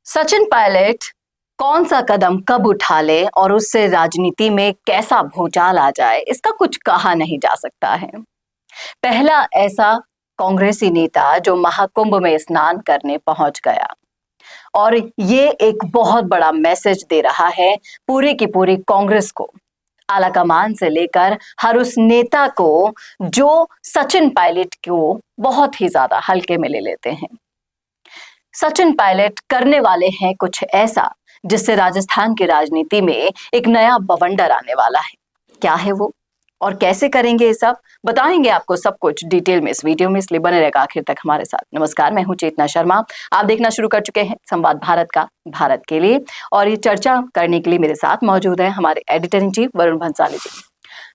सचिन पायलट कौन सा कदम कब उठा ले और उससे राजनीति में कैसा भूचाल आ जाए, इसका कुछ कहा नहीं जा सकता है। पहला ऐसा कांग्रेसी नेता जो महाकुंभ में स्नान करने पहुंच गया और ये एक बहुत बड़ा मैसेज दे रहा है पूरी की पूरी कांग्रेस को, आलाकमान से लेकर हर उस नेता को जो सचिन पायलट को बहुत ही ज्यादा हल्के में ले लेते हैं। सचिन पायलट करने वाले हैं कुछ ऐसा जिससे राजस्थान की राजनीति में एक नया बवंडर आने वाला है। क्या है वो और कैसे करेंगे ये सब, बताएंगे आपको सब कुछ डिटेल में इस वीडियो में, इसलिए बने रहेगा आखिर तक हमारे साथ। नमस्कार, मैं हूं चेतना शर्मा। आप देखना शुरू कर चुके हैं संवाद भारत का, भारत के लिए। और ये चर्चा करने के लिए मेरे साथ मौजूद है हमारे editor in chief Varun Bhansali ji.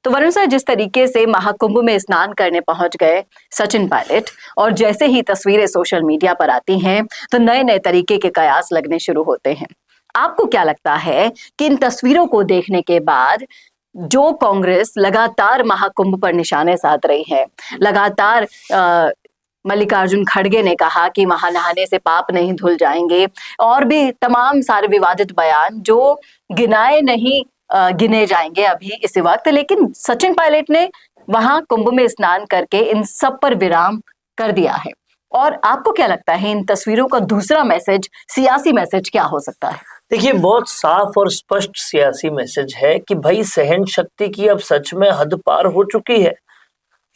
तो वरुण सर, जिस तरीके से महाकुंभ में स्नान करने पहुंच गए सचिन पायलट और जैसे ही तस्वीरें सोशल मीडिया पर आती हैं तो नए नए तरीके के कयास लगने शुरू होते हैं। आपको क्या लगता है कि इन तस्वीरों को देखने के बाद जो कांग्रेस लगातार महाकुंभ पर निशाने साध रही है, लगातार मल्लिकार्जुन खड़गे ने कहा कि वहां नहाने से पाप नहीं धुल जाएंगे, और भी तमाम सारे विवादित बयान जो गिनाए नहीं गिने जाएंगे अभी इसी वक्त, लेकिन सचिन पायलट ने वहां कुंभ में स्नान करके इन सब पर विराम कर दिया है। और आपको क्या लगता है इन तस्वीरों का दूसरा मैसेज, सियासी मैसेज क्या हो सकता है? देखिए, बहुत साफ और स्पष्ट सियासी मैसेज है कि भाई सहन शक्ति की अब सच में हद पार हो चुकी है।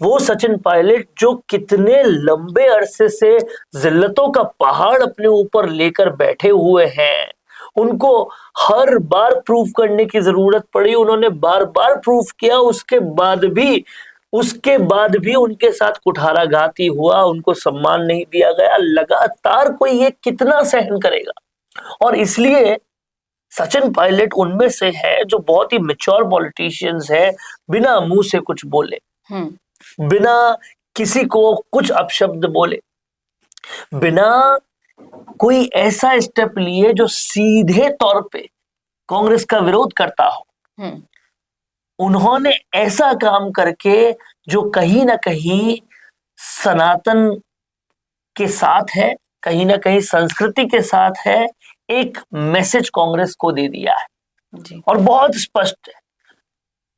वो सचिन पायलट जो कितने लंबे अरसे से जिल्लतों का पहाड़ अपने ऊपर लेकर बैठे हुए हैं, उनको हर बार प्रूफ करने की जरूरत पड़ी, उन्होंने बार बार प्रूफ किया, उसके बाद भी उनके साथ कुठाराघाती हुआ, उनको सम्मान नहीं दिया गया। लगातार कोई ये कितना सहन करेगा? और इसलिए सचिन पायलट उनमें से है जो बहुत ही मैच्योर पॉलिटिशियंस है, बिना मुंह से कुछ बोले, बिना किसी को कुछ अपशब्द बोले, बिना कोई ऐसा स्टेप लिए जो सीधे तौर पे कांग्रेस का विरोध करता हो, उन्होंने ऐसा काम करके जो कहीं ना कहीं सनातन के साथ है, कहीं ना कहीं संस्कृति के साथ है, एक मैसेज कांग्रेस को दे दिया है जी। और बहुत स्पष्ट है।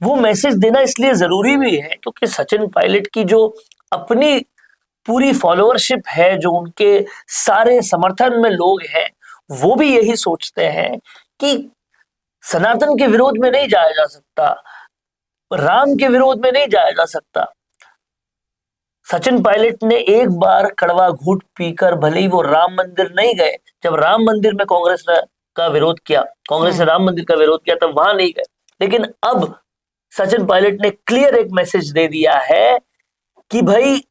वो मैसेज देना इसलिए जरूरी भी है क्योंकि सचिन पायलट की जो अपनी पूरी फॉलोअरशिप है, जो उनके सारे समर्थन में लोग हैं, वो भी यही सोचते हैं कि सनातन के विरोध में नहीं जाया जा सकता, राम के विरोध में नहीं जाया जा सकता। सचिन पायलट ने एक बार कड़वा घूंट पीकर भले ही वो राम मंदिर नहीं गए, जब राम मंदिर में कांग्रेस का विरोध किया, कांग्रेस ने राम मंदिर का विरोध किया, तब वहां नहीं गए। लेकिन अब सचिन पायलट ने क्लियर एक मैसेज दे दिया है कि भाई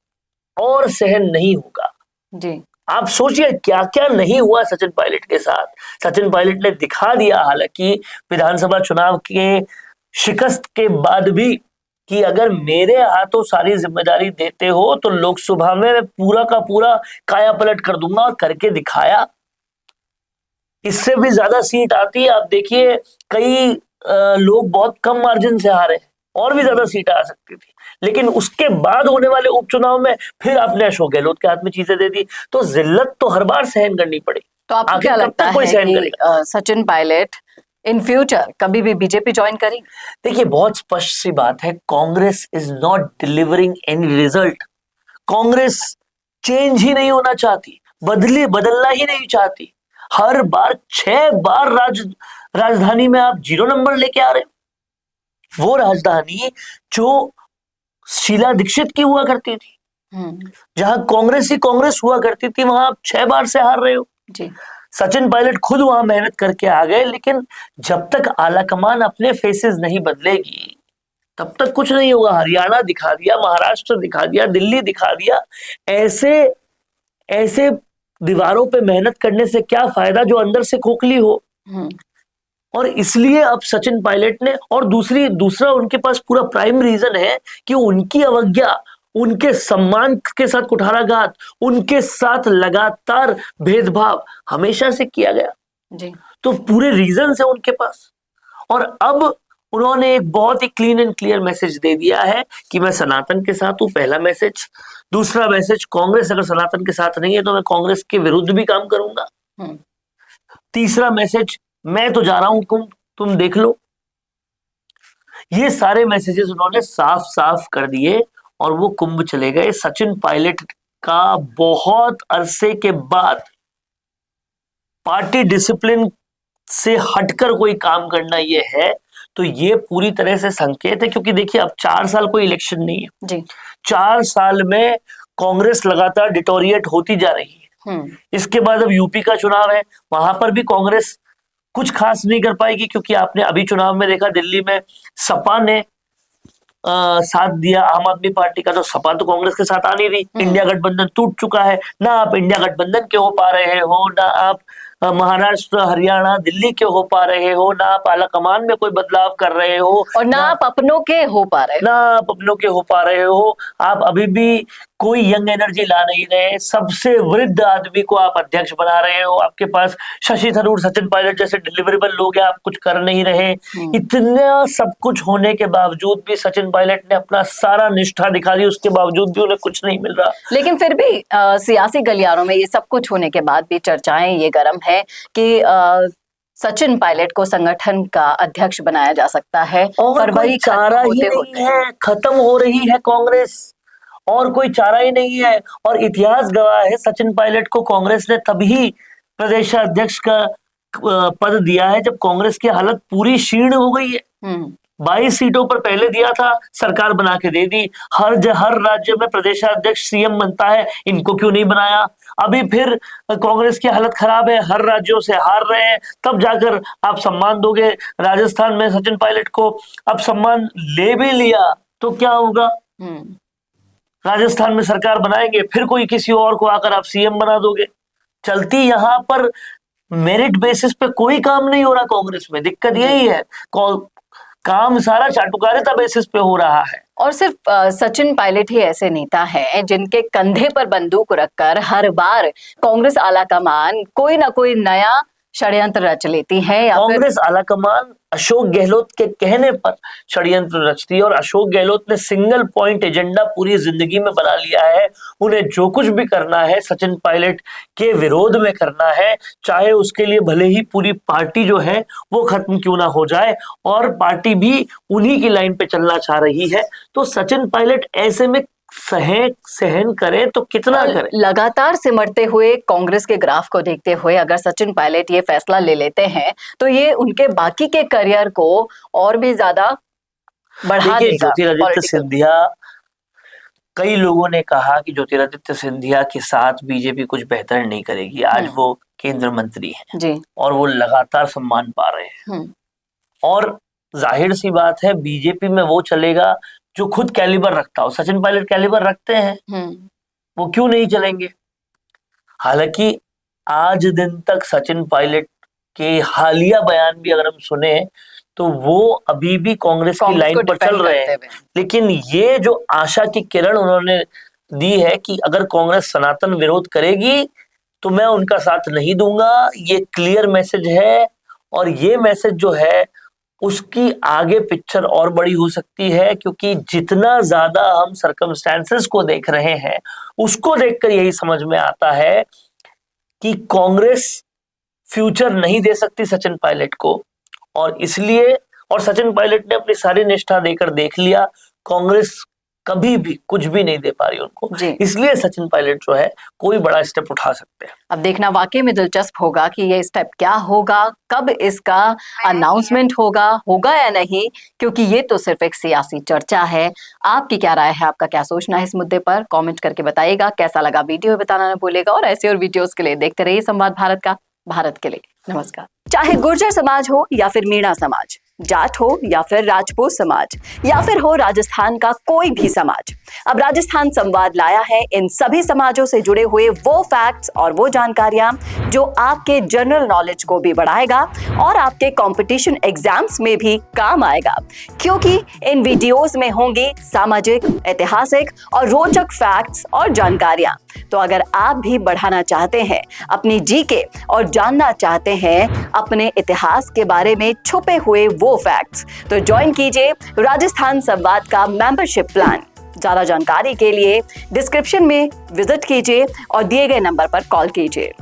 और सहन नहीं होगा जी। आप सोचिए क्या क्या नहीं हुआ सचिन पायलट के साथ। सचिन पायलट ने दिखा दिया, हालांकि विधानसभा चुनाव के शिकस्त के बाद भी, कि अगर मेरे हाथों सारी जिम्मेदारी देते हो तो लोकसभा में मैं पूरा का पूरा काया पलट कर दूंगा, और करके दिखाया। इससे भी ज्यादा सीट आती है। आप देखिए, कई लोग बहुत कम मार्जिन से हारे, और भी ज्यादा सीट आ सकती थी, लेकिन उसके बाद होने वाले उपचुनाव में फिर आपने अशोक गहलोत के हाथ में चीजें दे दी। तो जिल्लत तो हर बार सहन करनी पड़ी। तो आपको क्या लगता है कि सचिन पायलट इन फ्यूचर कभी भी बीजेपी ज्वाइन करेंगे? देखिए, बहुत स्पष्ट सी बात है, Congress is not delivering any result. Congress change ही नहीं होना चाहती, बदलना ही नहीं चाहती। हर बार 6 बार राजधानी में आप 0 नंबर लेके आ रहे हो। वो राजधानी जो शीला दीक्षित की हुआ करती थी, जहां कांग्रेस ही कांग्रेस हुआ करती थी, वहां आप 6 बार से हार रहे हो जी। सचिन पायलट खुद वहां मेहनत करके आ गए, लेकिन जब तक आलाकमान अपने फेसेस नहीं बदलेगी तब तक कुछ नहीं होगा। हरियाणा दिखा दिया, महाराष्ट्र दिखा दिया, दिल्ली दिखा दिया। ऐसे दीवारों पे मेहनत करने से क्या फायदा जो अंदर से खोखली हो। और इसलिए अब सचिन पायलट ने, और दूसरा उनके पास पूरा प्राइम रीजन है कि उनकी अवज्ञा, उनके सम्मान के साथ कुठाराघात, उनके साथ लगातार भेदभाव हमेशा से किया गया जी। तो पूरे रीजन है उनके पास। और अब उन्होंने एक बहुत ही क्लीन एंड क्लियर मैसेज दे दिया है कि मैं सनातन के साथ हूं, पहला मैसेज। दूसरा मैसेज, कांग्रेस अगर सनातन के साथ नहीं है तो मैं कांग्रेस के विरुद्ध भी काम करूंगा। तीसरा मैसेज, मैं तो जा रहा हूं, तुम देख लो। ये सारे मैसेजेस उन्होंने साफ साफ कर दिए और वो कुंभ चले गए। सचिन पायलट का बहुत अरसे के बाद पार्टी डिसिप्लिन से हटकर कोई काम करना ये है, तो ये पूरी तरह से संकेत है। क्योंकि देखिए अब 4 साल कोई इलेक्शन नहीं है जी। 4 साल में कांग्रेस लगातार डिटोरिएट होती जा रही है। इसके बाद अब यूपी का चुनाव है, वहां पर भी कांग्रेस कुछ खास नहीं कर पाएगी, क्योंकि आपने अभी चुनाव में देखा दिल्ली में सपा ने साथ दिया आम आदमी पार्टी का, तो सपा तो कांग्रेस के साथ आ नहीं रही। इंडिया गठबंधन टूट चुका है, ना आप इंडिया गठबंधन के हो पा रहे हो, ना आप महाराष्ट्र हरियाणा दिल्ली के हो पा रहे हो, ना आप आला कमान में कोई बदलाव कर रहे हो, और ना आप अपनों के हो पा रहे हो, ना आप अपनों के हो पा रहे हो। आप अभी भी कोई यंग एनर्जी ला नहीं रहे, सबसे वृद्ध आदमी को आप अध्यक्ष बना रहे हो। आपके पास शशि थरूर, सचिन पायलट जैसे डिलीवरेबल लोग हैं, आप कुछ कर नहीं रहे। इतना सब कुछ होने के बावजूद भी सचिन पायलट ने अपना सारा निष्ठा दिखा दी, उसके बावजूद भी उन्हें कुछ नहीं मिल रहा। लेकिन फिर भी सियासी गलियारों में ये सब कुछ होने के बाद भी चर्चाएं ये गर्म है कि सचिन पायलट को संगठन का अध्यक्ष बनाया जा सकता है। और फरवरी कोई चारा ही नहीं है, खत्म हो रही है कांग्रेस, और कोई चारा ही नहीं है। और इतिहास गवाह है, सचिन पायलट को कांग्रेस ने तभी प्रदेशाध्यक्ष का पद दिया है जब कांग्रेस की हालत पूरी क्षीण हो गई है। 22 सीटों पर पहले दिया था, सरकार बना के दे दी। हर राज्य में प्रदेशाध्यक्ष सीएम बनता है, इनको क्यों नहीं बनाया? अभी फिर कांग्रेस की हालत खराब है, हर राज्यों से हार रहे हैं, तब जाकर आप सम्मान दोगे। राजस्थान में सचिन पायलट को अब सम्मान ले भी लिया तो क्या होगा? राजस्थान में सरकार बनाएंगे, फिर कोई किसी और को आकर आप सीएम बना दोगे। चलती यहाँ पर मेरिट बेसिस पे कोई काम नहीं हो रहा कांग्रेस में, दिक्कत यही है। काम सारा चाटुकारिता बेसिस पे हो रहा है। और सिर्फ सचिन पायलट ही ऐसे नेता हैं जिनके कंधे पर बंदूक रखकर हर बार कांग्रेस आलाकमान कोई ना कोई नया षड्यंत्र रच लेती है, या कांग्रेस आलाकमान अशोक गहलोत के कहने पर षड्यंत्र रचती है। और अशोक गहलोत ने सिंगल पॉइंट एजेंडा पूरी जिंदगी में बना लिया है। उन्हें जो कुछ भी करना है सचिन पायलट के विरोध में करना है, चाहे उसके लिए भले ही पूरी पार्टी जो है वो खत्म क्यों ना हो जाए, और पार्टी भी उन्हीं की लाइन पे चलना चाह रही है। तो सचिन पायलट ऐसे में सहन करे तो कितना करे? लगातार सिमटते हुए कांग्रेस के ग्राफ को देखते हुए अगर सचिन पायलट ये फैसला ले लेते हैं तो ये उनके बाकी के करियर को और भी ज्यादा बढ़ा देगा। ज्योतिरादित्य सिंधिया, कई लोगों ने कहा कि ज्योतिरादित्य सिंधिया के साथ बीजेपी कुछ बेहतर नहीं करेगी। आज वो केंद्र मंत्री हैं जी, और वो लगातार सम्मान पा रहे हैं। और जाहिर सी बात है बीजेपी में वो चलेगा जो खुद कैलिबर रखता हो। सचिन पायलट कैलिबर रखते हैं, वो क्यों नहीं चलेंगे? हालांकि आज दिन तक सचिन पायलट के हालिया बयान भी अगर हम सुने तो वो अभी भी कांग्रेस की लाइन पर चल रहे हैं। लेकिन ये जो आशा की किरण उन्होंने दी है कि अगर कांग्रेस सनातन विरोध करेगी तो मैं उनका साथ नहीं दूंगा, ये क्लियर मैसेज है। और ये मैसेज जो है उसकी आगे पिक्चर और बड़ी हो सकती है, क्योंकि जितना ज्यादा हम सर्कमस्टेंसेस को देख रहे हैं उसको देखकर यही समझ में आता है कि कांग्रेस फ्यूचर नहीं दे सकती सचिन पायलट को। और इसलिए, और सचिन पायलट ने अपनी सारी निष्ठा देकर देख लिया, कांग्रेस कभी भी कुछ भी नहीं दे पा रही उनको, इसलिए सचिन पायलट जो है कोई बड़ा स्टेप उठा सकते हैं। अब देखना वाकई में दिलचस्प होगा कि ये स्टेप क्या होगा, कब इसका अनाउंसमेंट होगा या नहीं, क्योंकि ये तो सिर्फ एक सियासी चर्चा है। आपकी क्या राय है, आपका क्या सोचना है इस मुद्दे पर? कमेंट करके बताइएगा। कैसा लगा वीडियो बताना न भूलेगा, और ऐसे और वीडियोस के लिए देखते रहिए संवाद भारत का। भारत के लिए नमस्कार। चाहे गुर्जर समाज हो या फिर मीणा समाज, जाट हो या फिर राजपूत समाज, या फिर हो राजस्थान का कोई भी समाज, अब राजस्थान संवाद लाया है इन सभी समाजों से जुड़े हुए वो फैक्ट्स और वो जानकारियां जो आपके जनरल नॉलेज को भी बढ़ाएगा और आपके कंपटीशन एग्जाम्स में भी काम आएगा। क्योंकि इन वीडियोस में होंगी सामाजिक, ऐतिहासिक और रोचक फैक्ट्स और जानकारियां। तो अगर आप भी बढ़ाना चाहते हैं अपनी जीके और जानना चाहते हैं अपने इतिहास के बारे में छुपे हुए वो फैक्ट्स, तो ज्वाइन कीजिए राजस्थान संवाद का मेंबरशिप प्लान। ज्यादा जानकारी के लिए डिस्क्रिप्शन में विजिट कीजिए और दिए गए नंबर पर कॉल कीजिए।